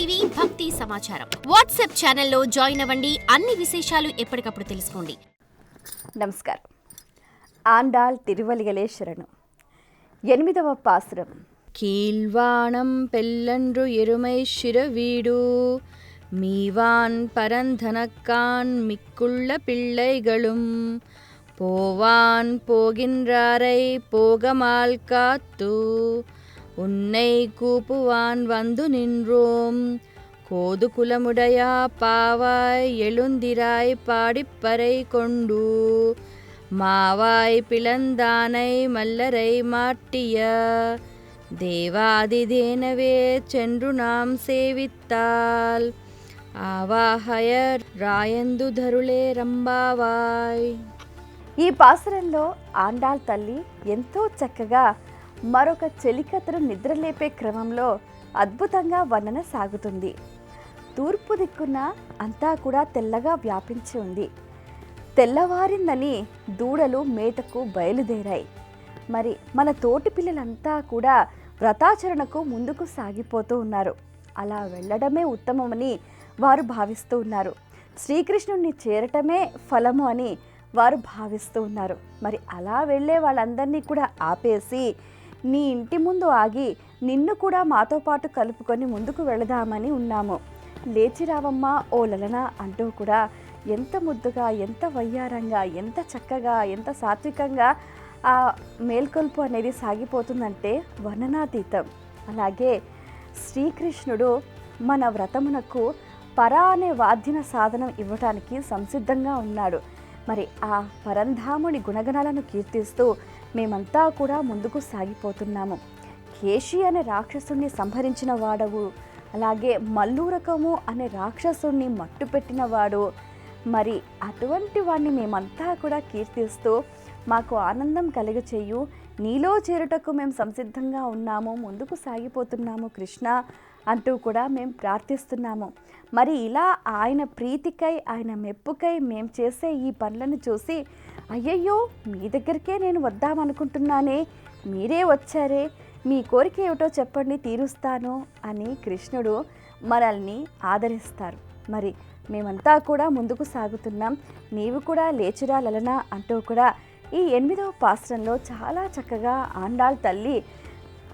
TV భక్తి సమాచారం WhatsApp ఛానల్లో జాయిన్ అవ్వండి. అన్ని విశేషాలు ఎప్పటికప్పుడు తెలుసుకోండి. నమస్కారం. ఆండాళ్ తిరువలిగలే శరణు. 8వ పాసురం. கீழ்வானம் பெல்லன்று எருமை சிறவீடு மீவான் பரந்தனக்கான் மிக்குள்ள பிள்ளைகளும் போவான் போகின்றாரை போகமால் காத்து உன்னை கூப்புவான் வந்து நின்றோம் கோது குலமுடையா பாவாய் எழுந்திராய் பாடிப்பறை கொண்டு மாவாய் பிளந்தானை மல்லரை மாட்டிய தேவாதிதேனவே சென்று நாம் சேவித்தால் ఆవాహయర్ రాయందు ధరులే రంబావాయ్. ఈ పాసురంలో ఆండాళ్ తల్లి ఎంతో చక్కగా మరొక చెలికత్తెను నిద్రలేపే క్రమంలో అద్భుతంగా వర్ణన సాగుతుంది. తూర్పు దిక్కున అంతా కూడా తెల్లగా వ్యాపించి ఉంది. తెల్లవారిందని దూడలు మేతకు బయలుదేరాయి. మరి మన తోటి పిల్లలంతా కూడా వ్రతాచరణకు ముందుకు సాగిపోతూ ఉన్నారు. అలా వెళ్ళడమే ఉత్తమమని వారు భావిస్తూ ఉన్నారు. శ్రీకృష్ణుడిని చేరటమే ఫలము అని వారు భావిస్తూ ఉన్నారు. మరి అలా వెళ్ళే వాళ్ళందరినీ కూడా ఆపేసి నీ ఇంటి ముందు ఆగి నిన్ను కూడా మాతో పాటు కలుపుకొని ముందుకు వెళదామని ఉన్నాము, లేచి రావమ్మా ఓ లలన అంటూ కూడా ఎంత ముద్దుగా, ఎంత వయ్యారంగా, ఎంత చక్కగా, ఎంత సాత్వికంగా ఆ మేల్కొల్పు అనేది సాగిపోతుందంటే వర్ణనాతీతం. అలాగే శ్రీకృష్ణుడు మన వ్రతమునకు పరా అనే వాద్యన సాధనం ఇవ్వటానికి సంసిద్ధంగా ఉన్నాడు. మరి ఆ పరంధాముని గుణగణాలను కీర్తిస్తూ మేమంతా కూడా ముందుకు సాగిపోతున్నాము. కేశి అనే రాక్షసుని సంహరించిన వాడవు, అలాగే మల్లూరకము అనే రాక్షసుని మట్టు పెట్టిన వాడు. మరి అటువంటి వాడిని మేమంతా కూడా కీర్తిస్తూ మాకు ఆనందం కలుగచేయు, నీలో చేరుటకు మేము సంసిద్ధంగా ఉన్నాము, ముందుకు సాగిపోతున్నాము కృష్ణ అంటూ కూడా మేము ప్రార్థిస్తున్నాము. మరి ఇలా ఆయన ప్రీతికై, ఆయన మెప్పుకై మేము చేసే ఈ పనులను చూసి అయ్యయ్యో మీ దగ్గరికే నేను వద్దామనుకుంటున్నానే, మీరే వచ్చారే, మీ కోరిక ఏమిటో చెప్పండి తీరుస్తాను అని కృష్ణుడు మనల్ని ఆదరిస్తారు. మరి మేమంతా కూడా ముందుకు సాగుతున్నాం, నీవు కూడా లేచిరా లలన అంటూ కూడా ఈ 8వ పాసురంలో చాలా చక్కగా ఆండాళ్ తల్లి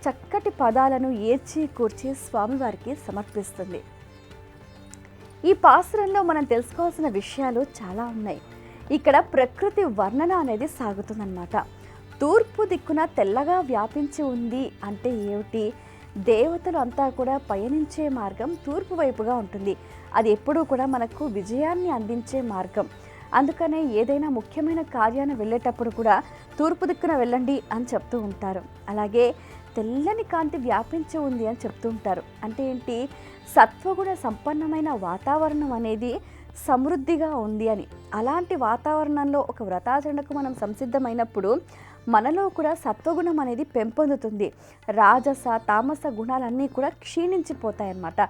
చక్కటి పదాలను ఏర్చి కూర్చి స్వామివారికి సమర్పిస్తుంది. ఈ పాసురంలో మనం తెలుసుకోవాల్సిన విషయాలు చాలా ఉన్నాయి. ఇక్కడ ప్రకృతి వర్ణన అనేది సాగుతుందన్నమాట. తూర్పు దిక్కున తెల్లగా వ్యాపించి ఉంది అంటే ఏమిటి? దేవతలు అంతా కూడా పయనించే మార్గం తూర్పు వైపుగా ఉంటుంది. అది ఎప్పుడూ కూడా మనకు విజయాన్ని అందించే మార్గం. అందుకనే ఏదైనా ముఖ్యమైన కార్యాన్ని వెళ్ళేటప్పుడు కూడా తూర్పు దిక్కున వెళ్ళండి అని చెప్తూ ఉంటారు. అలాగే తెల్లని కాంతి వ్యాపించి ఉంది అని చెప్తూ ఉంటారు. అంటే ఏంటి? సత్వగుణ సంపన్నమైన వాతావరణం అనేది సమృద్ధిగా ఉంది అని. అలాంటి వాతావరణంలో ఒక వ్రతాచరణకు మనం సంసిద్ధమైనప్పుడు మనలో కూడా సత్వగుణం అనేది పెంపొందుతుంది. రాజస తామస గుణాలన్నీ కూడా క్షీణించిపోతాయన్నమాట.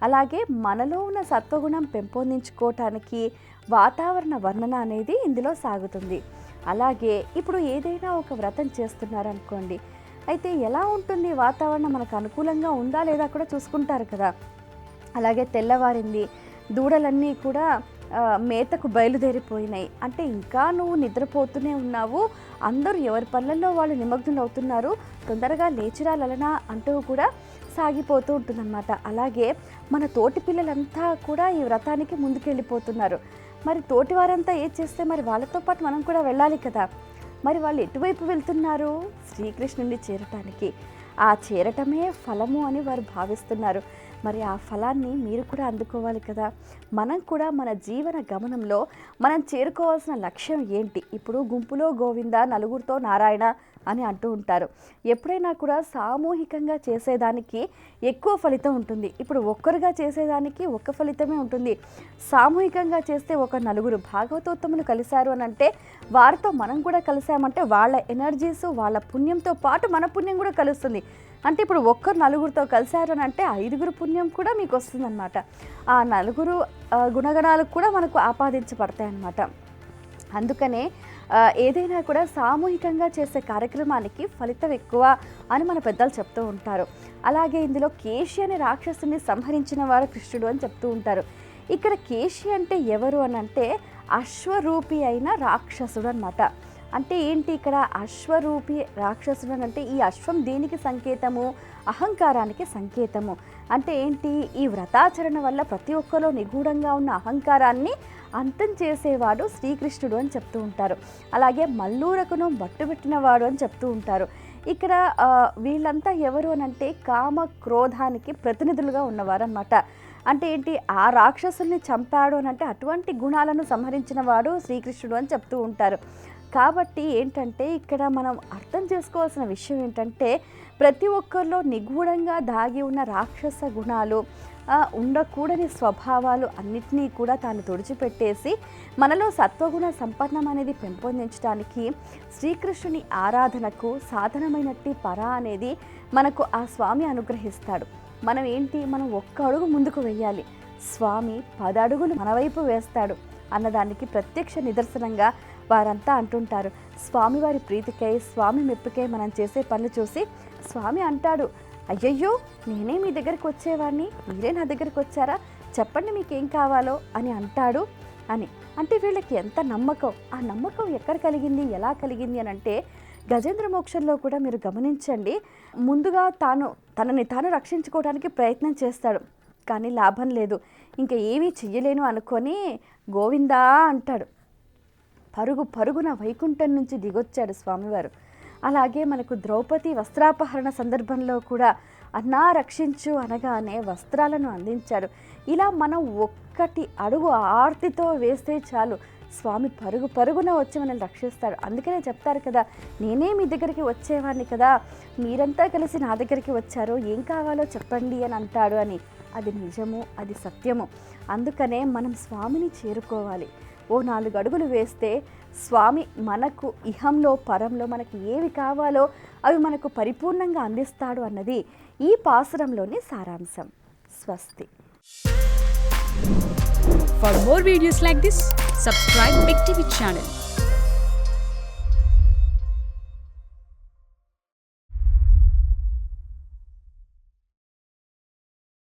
అలాగే మనలో ఉన్న సత్వగుణం పెంపొందించుకోవటానికి వాతావరణ వర్ణన అనేది ఇందులో సాగుతుంది. అలాగే ఇప్పుడు ఏదైనా ఒక వ్రతం చేస్తున్నారనుకోండి, అయితే ఎలా ఉంటుంది వాతావరణం, మనకు అనుకూలంగా ఉందా లేదా కూడా చూసుకుంటారు కదా. అలాగే తెల్లవారింది, దూడలన్నీ కూడా మేతకు బయలుదేరిపోయినాయి అంటే ఇంకా నువ్వు నిద్రపోతూనే ఉన్నావు, అందరూ ఎవరి పనులలో వాళ్ళు నిమగ్నులు అవుతున్నారు, తొందరగా లేచిరా లలన అంటూ కూడా సాగిపోతూ ఉంటుందన్నమాట. అలాగే మన తోటి పిల్లలంతా కూడా ఈ వ్రతానికి ముందుకెళ్ళిపోతున్నారు. మరి తోటి వారంతా ఏం చేస్తే మరి వాళ్ళతో పాటు మనం కూడా వెళ్ళాలి కదా. మరి వాళ్ళు ఎటువైపు వెళ్తున్నారు? శ్రీకృష్ణుని చేరటానికి. ఆ చేరటమే ఫలము అని వారు భావిస్తున్నారు. మరి ఆ ఫలాన్ని మీరు కూడా అందుకోవాలి కదా. మనం కూడా మన జీవన గమనంలో మనం చేరుకోవాల్సిన లక్ష్యం ఏంటి? ఇప్పుడు గుంపులో గోవింద, నలుగురితో నారాయణ అని అంటూ ఉంటారు. ఎప్పుడైనా కూడా సామూహికంగా చేసేదానికి ఎక్కువ ఫలితం ఉంటుంది. ఇప్పుడు ఒక్కరుగా చేసేదానికి ఒక్క ఫలితమే ఉంటుంది. సామూహికంగా చేస్తే ఒక నలుగురు భాగవతోత్తములు కలిశారు అని అంటే వారితో మనం కూడా కలిసామంటే వాళ్ళ ఎనర్జీస్, వాళ్ళ పుణ్యంతో పాటు మన పుణ్యం కూడా కలుస్తుంది. అంటే ఇప్పుడు ఒక్కరు నలుగురితో కలిశారు అని అంటే 5గురు పుణ్యం కూడా మీకు వస్తుందన్నమాట. ఆ నలుగురు గుణగణాలకు కూడా మనకు ఆపాదించబడతాయి అన్నమాట. అందుకనే ఏదైనా కూడా సామూహికంగా చేసే కార్యక్రమానికి ఫలితం ఎక్కువ అని మన పెద్దలు చెప్తూ ఉంటారు. అలాగే ఇందులో కేశి అనే రాక్షసుని సంహరించిన వారు కృష్ణుడు అని చెప్తూ ఉంటారు. ఇక్కడ కేశి అంటే ఎవరు అని అంటే అశ్వరూపి అయిన రాక్షసుడు అన్నమాట. అంటే ఏంటి ఇక్కడ అశ్వరూపి రాక్షసుడు అని అంటే ఈ అశ్వం దేనికి సంకేతము? అహంకారానికి సంకేతము. అంటే ఏంటి? ఈ వ్రతాచరణ వల్ల ప్రతి ఒక్కరిలో నిగూఢంగా ఉన్న అహంకారాన్ని అంతం చేసేవాడు శ్రీకృష్ణుడు అని చెప్తూ ఉంటారు. అలాగే మల్లూరకును మట్టుబెట్టినవాడు అని చెప్తూ ఉంటారు. ఇక్కడ వీళ్ళంతా ఎవరు అని అంటే కామ క్రోధానికి ప్రతినిధులుగా ఉన్నవారు అన్నమాట. అంటే ఏంటి? ఆ రాక్షసుల్ని చంపాడు అని అంటే అటువంటి గుణాలను సంహరించిన వాడు శ్రీకృష్ణుడు అని చెప్తూ ఉంటారు. కాబట్టి ఏంటంటే ఇక్కడ మనం అర్థం చేసుకోవాల్సిన విషయం ఏంటంటే ప్రతి ఒక్కరిలో నిగూఢంగా దాగి ఉన్న రాక్షస గుణాలు, ఉండకూడని స్వభావాలు అన్నిటినీ కూడా తాను తుడిచిపెట్టేసి మనలో సత్వగుణ సంపన్నం అనేది పెంపొందించడానికి శ్రీకృష్ణుని ఆరాధనకు సాధనమైనట్టి పర అనేది మనకు ఆ స్వామి అనుగ్రహిస్తాడు. మనం ఏంటి? మనం ఒక్క అడుగు ముందుకు వెయ్యాలి, స్వామి 10 అడుగులు మన వైపు వేస్తాడు అన్నదానికి ప్రత్యక్ష నిదర్శనంగా వారంతా అంటుంటారు. స్వామివారి ప్రీతికై, స్వామి మెప్పుకై మనం చేసే పనులు చూసి స్వామి అంటాడు, అయ్యయ్యో నేనే మీ దగ్గరికి వచ్చేవాడిని, మీరే నా దగ్గరికి వచ్చారా, చెప్పండి మీకేం కావాలో అని అంటాడు అని. అంటే వీళ్ళకి ఎంత నమ్మకం! ఆ నమ్మకం ఎక్కడ కలిగింది, ఎలా కలిగింది అని అంటే గజేంద్ర మోక్షంలో కూడా మీరు గమనించండి. ముందుగా తనని తాను రక్షించుకోవడానికి ప్రయత్నం చేస్తాడు, కానీ లాభం లేదు. ఇంకా ఏమీ చెయ్యలేను అనుకొని గోవిందా అంటాడు. పరుగున వైకుంఠం నుంచి దిగొచ్చాడు స్వామివారు. అలాగే మనకు ద్రౌపది వస్త్రాపహరణ సందర్భంలో కూడా అన్నా రక్షించు అనగానే వస్త్రాలను అందించాడు. ఇలా మనం ఒక్కటి అడుగు ఆర్తితో వేస్తే చాలు స్వామి పరుగున వచ్చి మనల్ని రక్షిస్తాడు. అందుకనే చెప్తారు కదా, నేనే మీ దగ్గరికి వచ్చేవాడిని కదా, మీరంతా కలిసి నా దగ్గరికి వచ్చారో, ఏం కావాలో చెప్పండి అని అంటాడు అని. అది నిజము, అది సత్యము. అందుకనే మనం స్వామిని చేరుకోవాలి. ఓ 4 అడుగులు వేస్తే స్వామి మనకు ఇహంలో పరంలో మనకి ఏవి కావాలో అవి మనకు పరిపూర్ణంగా అందిస్తాడు అన్నది ఈ పాసురంలోని సారాంశం. స్వస్తి. For more videos like this, subscribe Big TV channel.